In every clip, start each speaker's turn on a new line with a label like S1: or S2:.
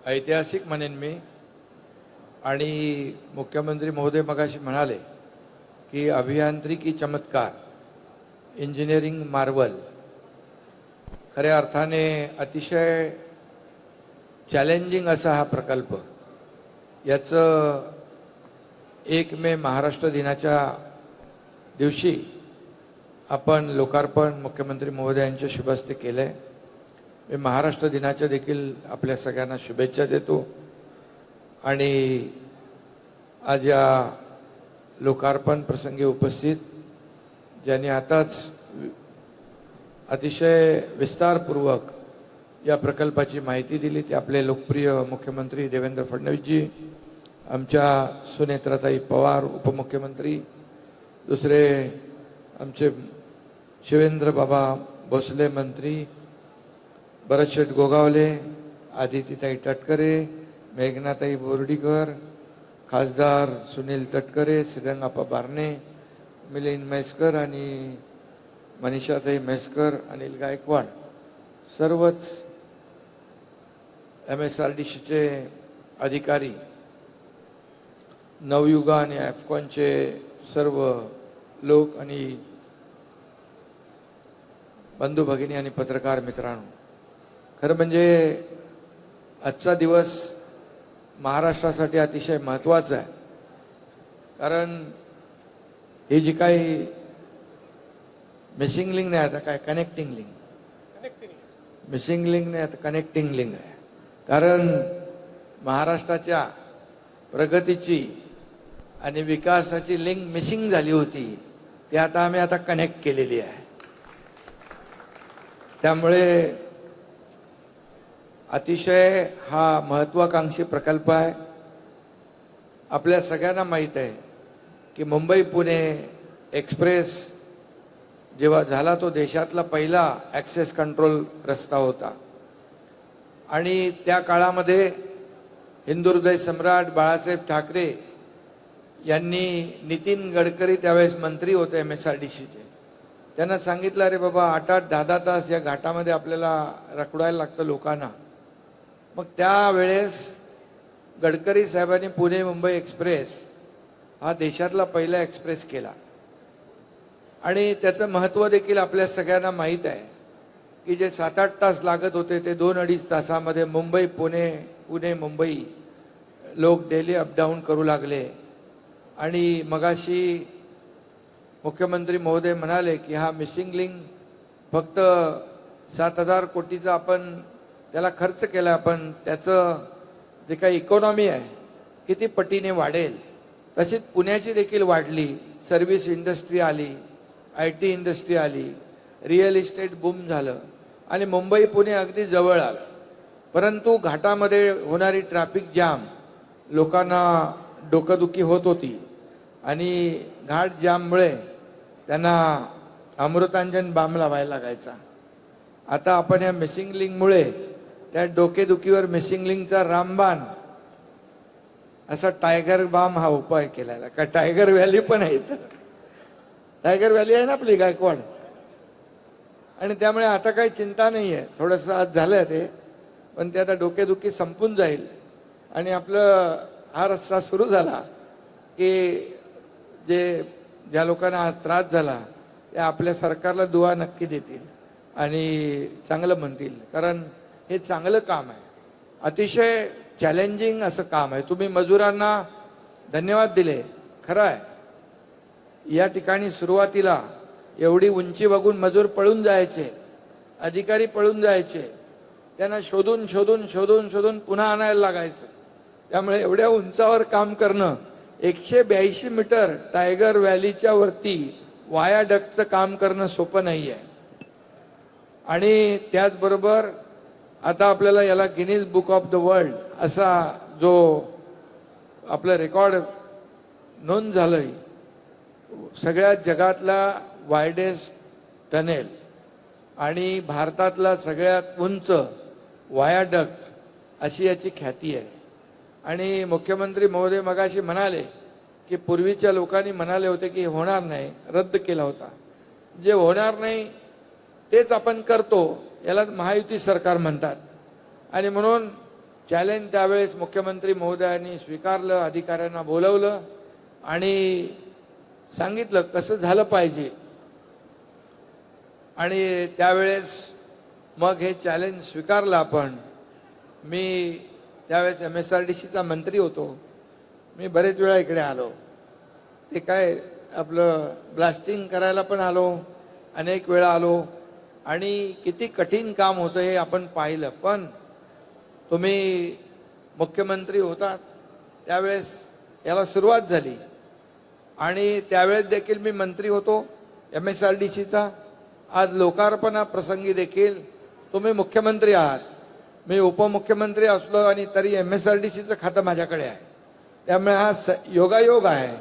S1: ऐतिहासिक म्हणेन मी। आणि मुख्यमंत्री महोदय मगाशी म्हणाले की अभियांत्रिकी चमत्कार, इंजिनिअरिंग मार्वल, खऱ्या अर्थाने अतिशय चॅलेंजिंग असा हा प्रकल्प। याचं 1 मे महाराष्ट्र दिनाच्या दिवशी आपण लोकार्पण मुख्यमंत्री महोदयांच्या शुभ हस्ते केलंय। मी महाराष्ट्र दिनाच्या देखील आपल्या सगळ्यांना शुभेच्छा देतो। आणि आज या लोकार्पण प्रसंगी उपस्थित ज्यांनी आताच अतिशय विस्तारपूर्वक या प्रकल्पाची माहिती दिली ते आपले लोकप्रिय मुख्यमंत्री देवेंद्र फडणवीसजी, आमच्या सुनेत्राताई पवार उपमुख्यमंत्री, दुसरे आमचे शिवेंद्र बाबा भोसले मंत्री, भरतशेठ गोगावले, आदितीताई तटकरे, मेघनाताई बोर्डीकर, खासदार सुनील तटकरे, श्रीरंगाप्पा बारणे, मिलिंद म्हैसकर आणि मनीषाताई म्हैसकर, अनिल गायकवाड, सर्वच MSRDCचे अधिकारी, नवयुगा आणि AFCONचे सर्व लोक आणि बंधू भगिनी आणि पत्रकार मित्रांनो, खरं म्हणजे आजचा दिवस महाराष्ट्रासाठी अतिशय महत्त्वाचा आहे। कारण ही जी काही मिसिंग लिंक नाही, आता काय कनेक्टिंग लिंक, मिसिंग लिंक नाही आता कनेक्टिंग लिंक आहे। कारण महाराष्ट्राच्या प्रगतीची आणि विकासाची लिंक मिसिंग झाली होती, ती आता आम्ही कनेक्ट केलेली आहे। त्यामुळे अतिशय हा महत्त्वाकांक्षी प्रकल्प आहे। आपल्या सगळ्यांना माहीत आहे की मुंबई पुणे एक्सप्रेस जेव्हा झाला तो देशातला पहिला ॲक्सेस कंट्रोल रस्ता होता। आणि त्या काळामध्ये हिंदुहृदय सम्राट बाळासाहेब ठाकरे यांनी नितीन गडकरी त्यावेळेस मंत्री होते MSRDCचे, त्यांना सांगितलं, अरे बाबा 8-8 10-10 तास या घाटामध्ये आपल्याला रखडायला लागतं लोकांना। मग त्यावेळेस गडकरी साहेबांनी पुणे मुंबई एक्सप्रेस हा देशातला पहिला एक्सप्रेस केला। आणि त्याचं महत्त्व देखील आपल्या सगळ्यांना माहीत आहे की जे 7-8 तास लागत होते ते 2-2.5 तासामध्ये मुंबई पुणे, पुणे मुंबई लोक डेली अपडाऊन करू लागले। आणि मगाशी मुख्यमंत्री महोदय म्हणाले की हा मिसिंग लिंक फक्त 7,000 कोटीचा आपण त्याला खर्च केला, पण त्याचं जे काही इकॉनॉमी आहे किती पटीने वाढेल। तशीच पुण्याची देखील वाढली, सर्व्हिस इंडस्ट्री आली, IT इंडस्ट्री आली, रिअल इस्टेट बूम झालं आणि मुंबई पुणे अगदी जवळ आलं। परंतु घाटामध्ये होणारी ट्रॅफिक जाम लोकांना डोकंदुखी होत होती आणि घाट जाममुळे त्यांना अमृतांजन बाम लावायला लागायचा। आता आपण या मिसिंग लिंकमुळे त्या डोकेदुखीवर मिसिंग लिंकचा रामबाण असा टायगर बाम हा उपाय केलेला। का टायगर व्हॅली पण आहे, टायगर व्हॅली आहे ना आपली गायकवाड, आणि त्यामुळे आता काही चिंता नाही आहे। थोडंसं आज झालं ते, पण ते आता डोकेदुखी संपून जाईल आणि आपलं हा रस्ता सुरू झाला की ज्या लोकांना आज त्रास झाला ते आपल्या सरकारला दुआ नक्की देतील आणि चांगलं म्हणतील। कारण हे चांगलं काम आहे, अतिशय चॅलेंजिंग असं काम आहे। तुम्ही मजुरांना धन्यवाद दिले, खरं आहे। या ठिकाणी सुरुवातीला एवढी उंची बघून मजूर पळून जायचे, अधिकारी पळून जायचे, त्यांना शोधून शोधून शोधून शोधून पुन्हा आणायला लागायचं। त्यामुळे एवढ्या उंचावर काम करणं, 182 मीटर टायगर व्हॅलीच्या वरती वायाडक्टचं काम करणं सोपं नाही आहे। आणि त्याचबरोबर आता आपल्याला याला Guinness book of the world असा जो आपलं रेकॉर्ड नोंद झालंय, सगळ्या जगातला वायडेस्ट टनेल आणि भारतातला सगळ्यात उंच वायाडक्ट अशी याची ख्याती आहे। आणि मुख्यमंत्री महोदय मगाशी म्हणाले की पूर्वीच्या लोकांनी म्हणाले होते की होणार नाही, रद्द केला होता। जे होणार नाही तेच आपण करतो, याला महायुती सरकार म्हणतात. आणि म्हणून चॅलेंज त्यावेळेस मुख्यमंत्री महोदयांनी स्वीकारलं, अधिकाऱ्यांना बोलवलं आणि सांगितलं कसं झालं पाहिजे. आणि त्यावेळेस मग हे चॅलेंज स्वीकारलं आपण. मी त्यावेळेस MSRDCचा मंत्री होतो. मी बरेच वेळा इकडे आलो. ते काय आपलं ब्लास्टिंग करायला पण आलो, अनेक वेळा आलो आणि किती कठीण काम होतं हे आपण पाहिलं. पण तुम्ही मुख्यमंत्री होतात त्यावेळेस याला सुरुवात झाली आणि त्यावेळेस देखील मी मंत्री होतो MSRDCचा. आज लोकार्पणा प्रसंगी देखील तुम्ही मुख्यमंत्री आहात, मी उपमुख्यमंत्री असलो आणि तरी MSRDCचं खातं माझ्याकडे आहे. त्यामुळे हा योगायोग आहे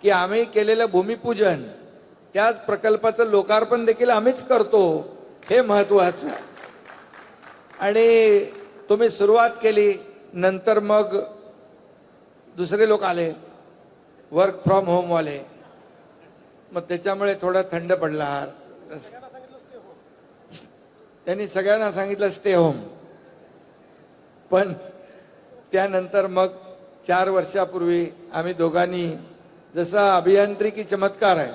S1: की आम्ही केलेलं भूमिपूजन त्याच प्रकल्पाचं लोकार्पण देखील आम्हीच करतो, हे महत्वाचं आहे. आणि तुम्ही सुरुवात केली, नंतर मग दुसरे लोक आले वर्क फ्रॉम होम वाले, मग त्याच्यामुळे थोडा थंड पडला. त्यांनी सगळ्यांना सांगितलं स्टे होम. पण त्यानंतर मग 4 वर्षापूर्वी आम्ही दोघांनी, जसा अभियांत्रिकी चमत्कार आहे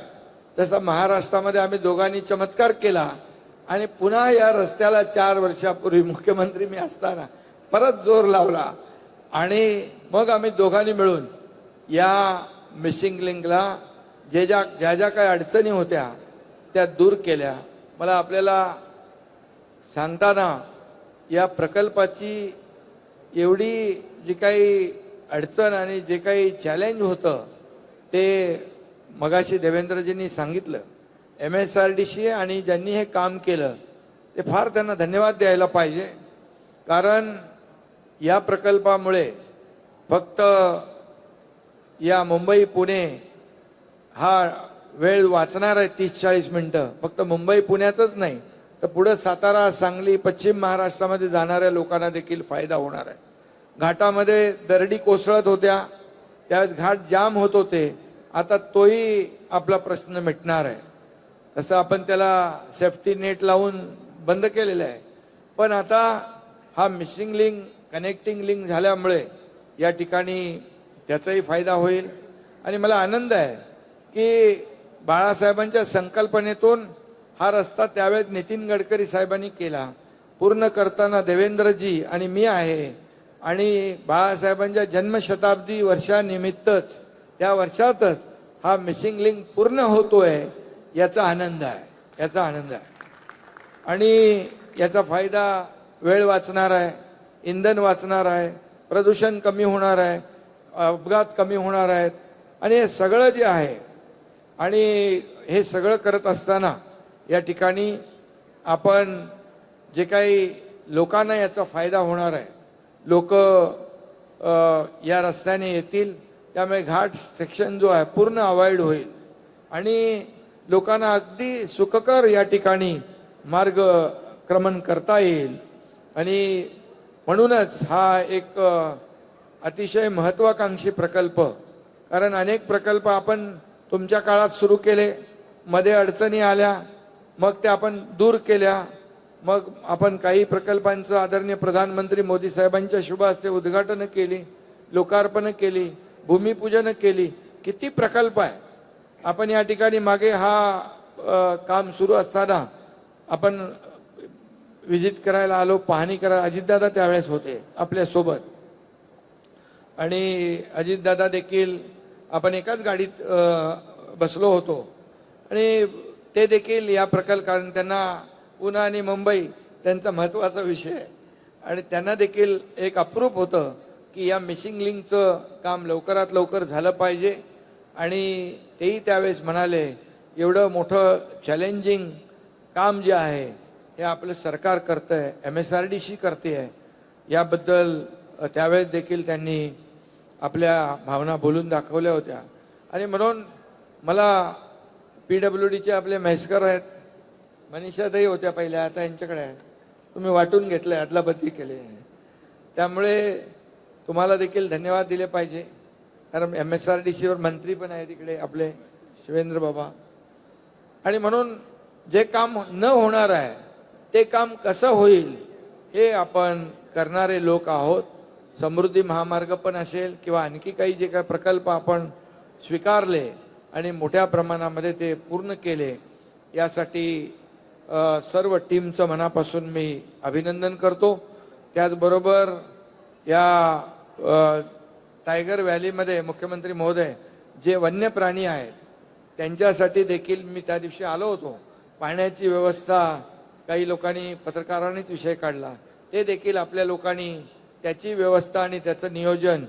S1: तसा महाराष्ट्रामध्ये आम्ही दोघांनी चमत्कार केला आणि पुन्हा या रस्त्याला 4 वर्षापूर्वी मुख्यमंत्री मी असताना परत जोर लावला आणि मग आम्ही दोघांनी मिळून या मिसिंग लिंकला ज्या ज्या काही अडचणी होत्या त्या दूर केल्या. मला आपल्याला सांगताना या प्रकल्पाची एवढी जी काही अडचण आणि जे काही चॅलेंज होतं ते मगाशी देवेंद्रजींनी सांगितलं. MSRDC आणि ज्यांनी हे काम केलं ते फार त्यांना धन्यवाद द्यायला पाहिजे. कारण या प्रकल्पामुळे फक्त या मुंबई पुणे हा वेळ वाचणार आहे 30-40 मिनिटं. फक्त मुंबई पुण्यातच नाही तर पुढे सातारा, सांगली, पश्चिम महाराष्ट्रामध्ये जाणाऱ्या लोकांना देखील फायदा होणार आहे. घाटामध्ये दरडी कोसळत होत्या, त्यावेळेस घाट जाम होत होते, आता तोही आपला प्रश्न मिटणार आहे. तसं आपण त्याला सेफ्टी नेट लावून बंद केलेलं आहे. पण आता हा मिसिंग लिंक, कनेक्टिंग लिंक झाल्यामुळे या ठिकाणी त्याचाही फायदा होईल. आणि मला आनंद आहे की बाळासाहेबांच्या संकल्पनेतून हा रस्ता त्यावेळेस नितीन गडकरी साहेबांनी केला. पूर्ण करताना देवेंद्रजी आणि मी आहे. आणि बाळासाहेबांच्या जन्मशताब्दी वर्षानिमित्तच, त्या वर्षातच हा मिसिंग लिंक पूर्ण होतोय, याचा आनंद आहे, याचा आनंद आहे. आणि याचा फायदा वेळ वाचणार आहे, इंधन वाचणार आहे, प्रदूषण कमी होणार आहे, अपघात कमी होणार आहेत. आणि हे सगळं जे आहे, आणि हे सगळं करत असताना या ठिकाणी आपण जे काही लोकांना याचा फायदा होणार आहे, लोक या रस्त्याने येतील, त्यामुळे घाट सेक्शन जो आहे पूर्ण अवॉइड होईल आणि लोकांना अगदी सुखकर या ठिकाणी मार्गक्रमण करता येईल. आणि म्हणूनच हा एक अतिशय महत्त्वाकांक्षी प्रकल्प, कारण अनेक प्रकल्प आपण तुमच्या काळात सुरू केले, मध्ये अडचणी आल्या, मग त्या आपण दूर केल्या. मग आपण काही प्रकल्पांचं आदरणीय प्रधानमंत्री मोदी साहेबांच्या शुभ हस्ते उद्घाटन केली, लोकार्पण केली, भूमिपूजन केली. किती प्रकल्प आहे. आपण या ठिकाणी मागे हा काम सुरू असताना आपण विजिट करायला आलो, पाहणी करायला. अजितदादा त्यावेळेस होते आपल्या सोबत आणि अजितदादा देखील, आपण एकाच गाडीत बसलो होतो आणि ते देखील या प्रकल्प, कारण त्यांना पुणे आणि मुंबई त्यांचा महत्त्वाचा विषय आहे आणि त्यांना देखील एक अप्रूप होतं की या मिसिंग लिंकचं काम लवकरात लवकर झालं पाहिजे. आणि तेही त्यावेळेस म्हणाले एवढं मोठं चॅलेंजिंग काम जे आहे हे आपलं सरकार करतं आहे, MSRDC करते आहे. याबद्दल त्यावेळेस देखील त्यांनी आपल्या भावना बोलून दाखवल्या होत्या. आणि म्हणून मला PWDचे आपले म्हैसकर आहेत, मनीषाताई होत्या पहिल्या, आता यांच्याकडे आहे, तुम्ही वाटून घेतलं, अदलाबदली केली. त्यामुळे तुम्हाला देखील धन्यवाद दिले पाहिजे. कारण MSRDCवर मंत्री पण आहे तिकडे आपले शिवेंद्र बाबा. आणि म्हणून जे काम न होणार आहे ते काम कसं होईल हे आपण करणारे लोक आहोत. समृद्धी महामार्ग पण असेल किंवा आणखी काही जे काही प्रकल्प आपण स्वीकारले आणि मोठ्या प्रमाणामध्ये ते पूर्ण केले, यासाठी सर्व टीमचं मनापासून मी अभिनंदन करतो. त्याचबरोबर या टायगर व्हॅलीमध्ये मुख्यमंत्री महोदय जे वन्य प्राणी आहेत त्यांच्यासाठी देखील मी त्या दिवशी आलो होतो. पाण्याची व्यवस्था काही लोकांनी, पत्रकारांनीच विषय काढला, ते देखील आपल्या लोकांनी त्याची व्यवस्था आणि त्याचं नियोजन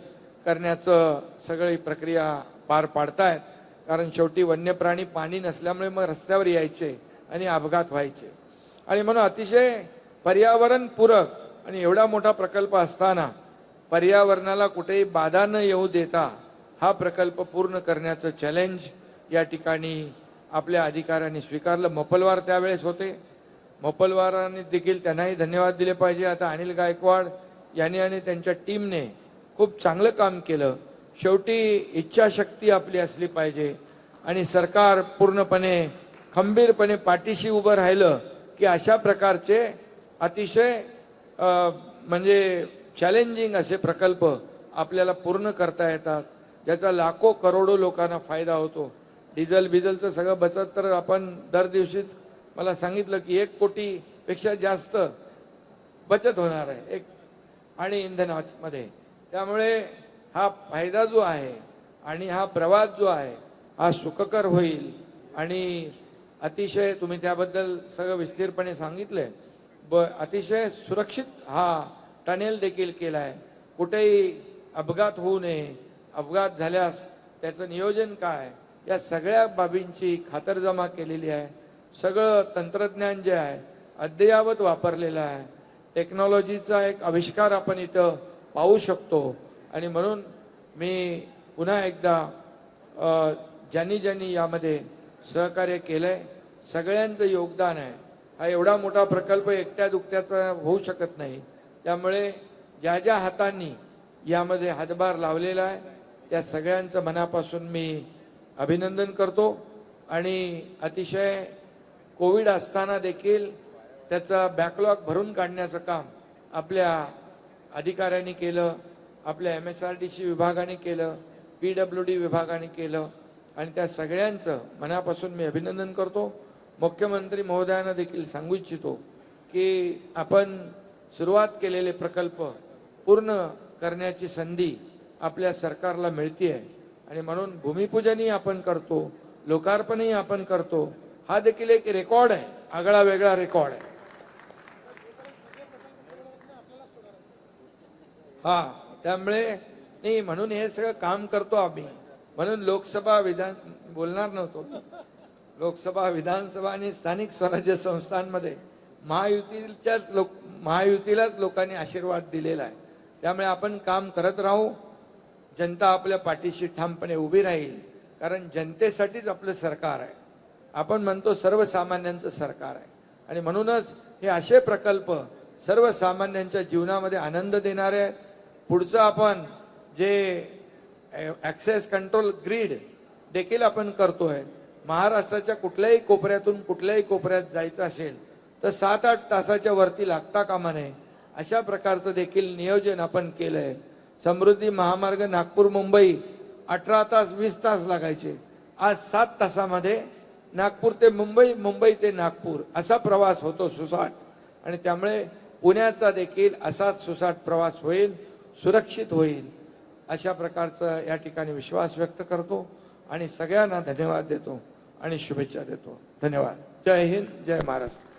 S1: करण्याचं सगळी प्रक्रिया पार पाडतायत. कारण शेवटी वन्य प्राणी पाणी नसल्यामुळे मग रस्त्यावर यायचे आणि अपघात व्हायचे. आणि म्हणून अतिशय पर्यावरणपूरक आणि एवढा मोठा प्रकल्प असताना पर्यावरणाला कुठेही बाधा न येऊ देता हा प्रकल्प पूर्ण करण्याचं चॅलेंज या ठिकाणी आपल्या अधिकाऱ्यांनी स्वीकारलं. मोपलवार त्यावेळेस होते, मोपलवारांनी देखील त्यांनाही धन्यवाद दिले पाहिजे. आता अनिल गायकवाड यांनी आणि त्यांच्या टीमने खूप चांगलं काम केलं. शेवटी इच्छाशक्ती आपली असली पाहिजे आणि सरकार पूर्णपणे खंबीरपणे पाठीशी उभं राहिलं की अशा प्रकारचे अतिशय म्हणजे चॅलेंजिंग असे प्रकल्प आपल्याला पूर्ण करता येतात, ज्याचा लाखो करोडो लोकांना फायदा होतो. डिझेलचं सगळं बचत तर आपण दर दिवशीच मला सांगितलं की 1 कोटीपेक्षा जास्त बचत होणार आहे आणि इंधनामध्ये. त्यामुळे हा फायदा जो आहे आणि हा प्रवास जो आहे हा सुखकर होईल. आणि अतिशय तुम्ही त्याबद्दल सगळं विस्तीरपणे सांगितलंय. अतिशय सुरक्षित हा टनेल देखील केला आहे. कुठेही अपघात होऊ नये, अपघात झाल्यास त्याचं नियोजन काय, या सगळ्या बाबींची खातरजमा केलेली आहे. सगळं तंत्रज्ञान जे आहे अद्ययावत वापरलेलं आहे. टेक्नॉलॉजीचा एक आविष्कार आपण इथं पाहू शकतो. आणि म्हणून मी पुन्हा एकदा ज्यांनी यामध्ये सहकार्य केलंय सगळ्यांचं योगदान आहे. हा एवढा मोठा प्रकल्प एकट्या दुकट्याचा होऊ शकत नाही. त्यामुळे ज्या हातांनी यामध्ये हातभार लावलेला आहे त्या सगळ्यांचं मनापासून मी अभिनंदन करतो. आणि अतिशय कोविड असताना देखील त्याचा बॅकलॉग भरून काढण्याचं काम आपल्या अधिकाऱ्यांनी केलं, आपल्या MSRDC विभागाने केलं, PWD विभागाने केलं आणि त्या सगळ्यांचं मनापासून मी अभिनंदन करतो. मुख्यमंत्री महोदयांना देखील सांगू इच्छितो की आपण सुरुवात केलेले प्रकल्प पूर्ण करण्याची संधी आपल्या सरकारला मिळते आहे. आणि म्हणून भूमिपूजनही आपण करतो, लोकार्पणही आपण करतो. हा देखील एक रेकॉर्ड आहे, आगळा वेगळा रेकॉर्ड आहे. हा, त्यामुळे नाही म्हणून हे सगळं काम करतो आम्ही. म्हणून लोकसभा विधान बोलणार नव्हतो. लोकसभा, विधानसभा आणि स्थानिक स्वराज्य संस्थांमध्ये महायुतीलाच लोकांनी आशीर्वाद दिलेला आहे. त्यामुळे आपण काम करत राहू. जनता आपल्या पाठीशी ठामपणे उभी राहील. कारण जनतेसाठीच आपलं सरकार आहे. आपण म्हणतो सर्वसामान्यांचं सरकार आहे. आणि म्हणूनच हे असे प्रकल्प सर्वसामान्यांच्या जीवनामध्ये आनंद देणारे आहेत. पुढचं आपण जे ॲक्सेस कंट्रोल ग्रीड देखील आपण करतोय. महाराष्ट्राच्या कुठल्याही कोपऱ्यातून कुठल्याही कोपऱ्यात जायचं असेल तर 7-8 तासाच्या वरती लागता कामा नये, अशा प्रकारचं देखील नियोजन आपण केलंय. समृद्धी महामार्ग नागपूर मुंबई 18 तास 20 तास लागायचे, आज 7 तासामध्ये नागपूर ते मुंबई, मुंबई ते नागपूर असा प्रवास होतो सुसाट. आणि त्यामुळे पुण्याचा देखील असाच सुसाट प्रवास होईल, सुरक्षित होईल, अशा प्रकारचा या ठिकाणी विश्वास व्यक्त करतो. आणि सगळ्यांना धन्यवाद देतो आणि शुभेच्छा देतो. धन्यवाद. जय हिंद, जय महाराष्ट्र.